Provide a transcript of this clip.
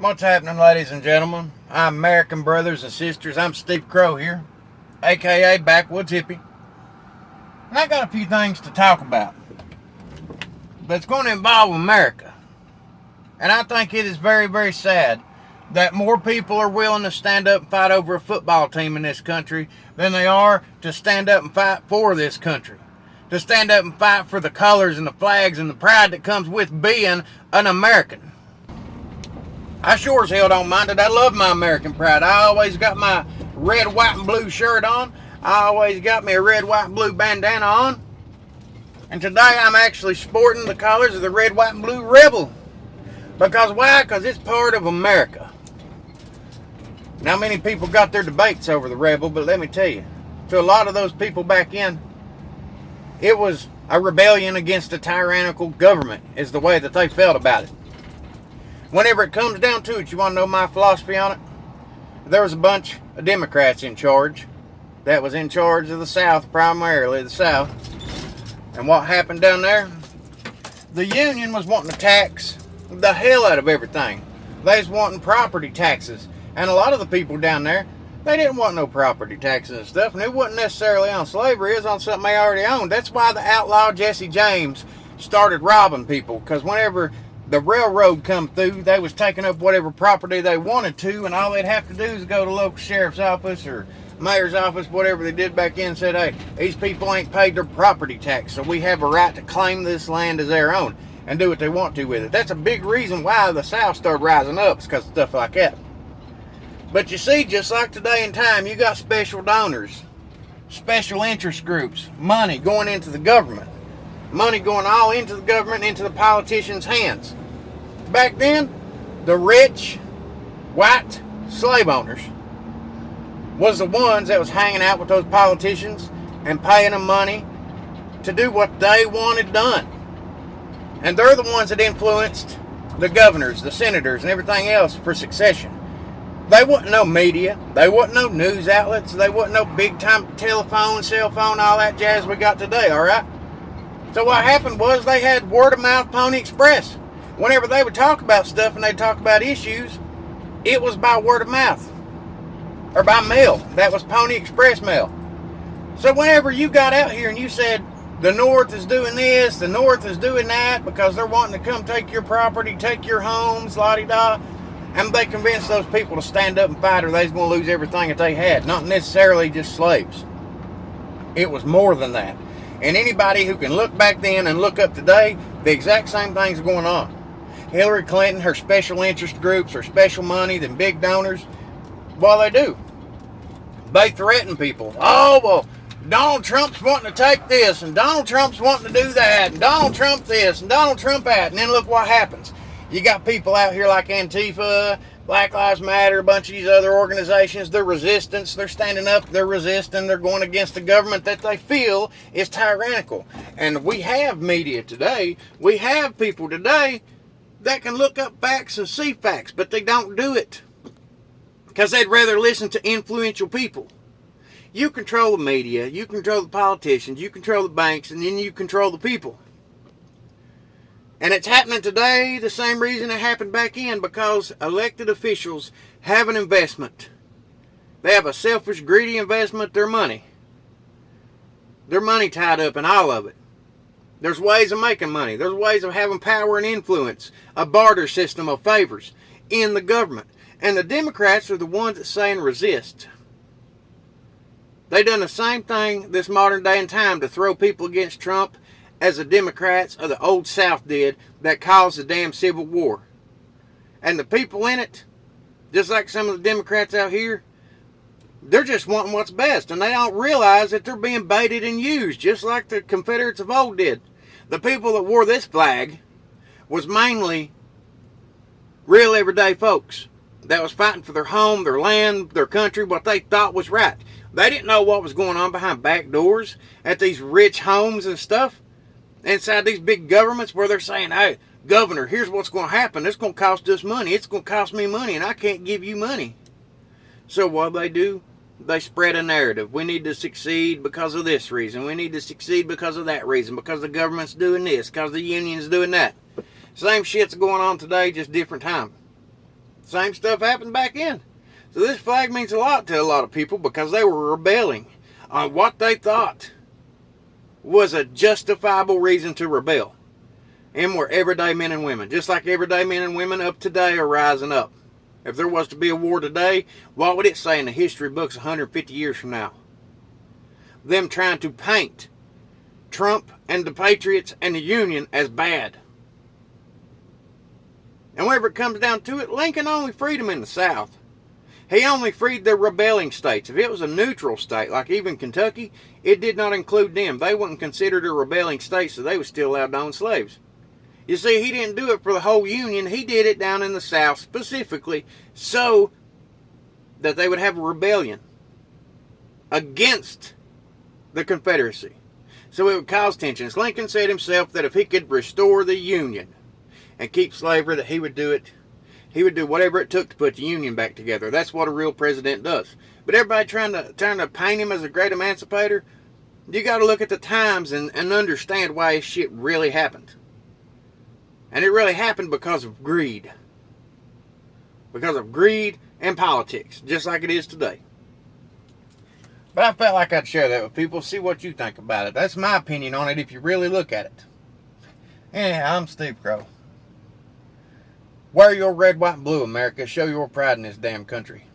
What's happening, ladies and gentlemen? I'm American brothers and sisters. I'm Steve Crow here, aka Backwoods Hippie. And I got a few things to talk about. But it's going to involve America. And I think it is very, very sad that more people are willing to stand up and fight over a football team in this country than they are to stand up and fight for this country. To stand up and fight for the colors and the flags and the pride that comes with being an American. I sure as hell don't mind it. I love my American pride. I always got my red, white, and blue shirt on. I always got me a red, white, and blue bandana on. And today I'm actually sporting the colors of the red, white, and blue Rebel. Because why? Because it's part of America. Now, many people got their debates over the Rebel, but let me tell you, to a lot of those people back in, it was a rebellion against a tyrannical government, is the way that they felt about it. Whenever it comes down to it, you want to know my philosophy on it? There was a bunch of Democrats in charge that was in charge of the South, primarily the South. And what happened down there? The Union was wanting to tax the hell out of everything. They was wanting property taxes. And a lot of the people down there, they didn't want no property taxes and stuff. And it wasn't necessarily on slavery. It was on something they already owned. That's why the outlaw Jesse James started robbing people. Because whenever the railroad come through, they was taking up whatever property they wanted to, and all they'd have to do is go to local sheriff's office or mayor's office, whatever they did back then, and said, hey, these people ain't paid their property tax, so we have a right to claim this land as their own and do what they want to with it. That's a big reason why the South started rising up, is because of stuff like that. But you see, just like today in time, you got special donors, special interest groups, money going into the government. Money going all into the government, into the politicians' hands. Back then, the rich, white slave owners was the ones that was hanging out with those politicians and paying them money to do what they wanted done. And they're the ones that influenced the governors, the senators, and everything else for succession. They wasn't no media. They wasn't no news outlets. They wasn't no big-time telephone, cell phone, all that jazz we got today, all right? So what happened was they had word-of-mouth Pony Express. Whenever they would talk about stuff and they'd talk about issues, it was by word of mouth. Or by mail. That was Pony Express mail. So whenever you got out here and you said, the North is doing this, the North is doing that, because they're wanting to come take your property, take your homes, la-di-da, and they convinced those people to stand up and fight or they was going to lose everything that they had. Not necessarily just slaves. It was more than that. And anybody who can look back then and look up today, the exact same things are going on. Hillary Clinton, her special interest groups, her special money, them big donors, well, they do. They threaten people. Oh, well, Donald Trump's wanting to take this, and Donald Trump's wanting to do that, and Donald Trump this, and Donald Trump that, and then look what happens. You got people out here like Antifa, Black Lives Matter, a bunch of these other organizations, they're resistance, they're standing up, they're resisting, they're going against the government that they feel is tyrannical. And we have media today, we have people today that can look up facts and see facts, but they don't do it. Because they'd rather listen to influential people. You control the media, you control the politicians, you control the banks, and then you control the people. And it's happening today the same reason it happened back in, because elected officials have an investment. They have a selfish, greedy investment, their money. Their money tied up in all of it. There's ways of making money. There's ways of having power and influence. A barter system of favors in the government. And the Democrats are the ones that saying resist. They done the same thing this modern day and time to throw people against Trump as the Democrats of the old South did that caused the damn Civil War. And the people in it, just like some of the Democrats out here, they're just wanting what's best. And they don't realize that they're being baited and used, just like the Confederates of old did. The people that wore this flag was mainly real everyday folks that was fighting for their home, their land, their country, what they thought was right. They didn't know what was going on behind back doors at these rich homes and stuff. Inside these big governments where they're saying, hey, governor, here's what's going to happen. It's going to cost us money. It's going to cost me money, and I can't give you money. So what do? They spread a narrative. We need to succeed because of this reason. We need to succeed because of that reason. Because the government's doing this. Because the union's doing that. Same shit's going on today, just different time. Same stuff happened back then. So this flag means a lot to a lot of people because they were rebelling on what they thought was a justifiable reason to rebel. And were everyday men and women. Just like everyday men and women up today are rising up. If there was to be a war today, what would it say in the history books 150 years from now? Them trying to paint Trump and the Patriots and the Union as bad. And whenever it comes down to it, Lincoln only freed them in the South. He only freed the rebelling states. If it was a neutral state, like even Kentucky, it did not include them. They weren't considered a rebelling state, so they were still allowed to own slaves. You see, he didn't do it for the whole Union. He did it down in the South specifically so that they would have a rebellion against the Confederacy. So it would cause tensions. Lincoln said himself that if he could restore the Union and keep slavery, that he would do it. He would do whatever it took to put the Union back together. That's what a real president does. But everybody trying to paint him as a great emancipator, you got to look at the times and understand why this shit really happened. And it really happened because of greed. Because of greed and politics, just like it is today. But I felt like I'd share that with people, see what you think about it. That's my opinion on it if you really look at it. Yeah, I'm Steve Crow. Wear your red, white, and blue, America. Show your pride in this damn country.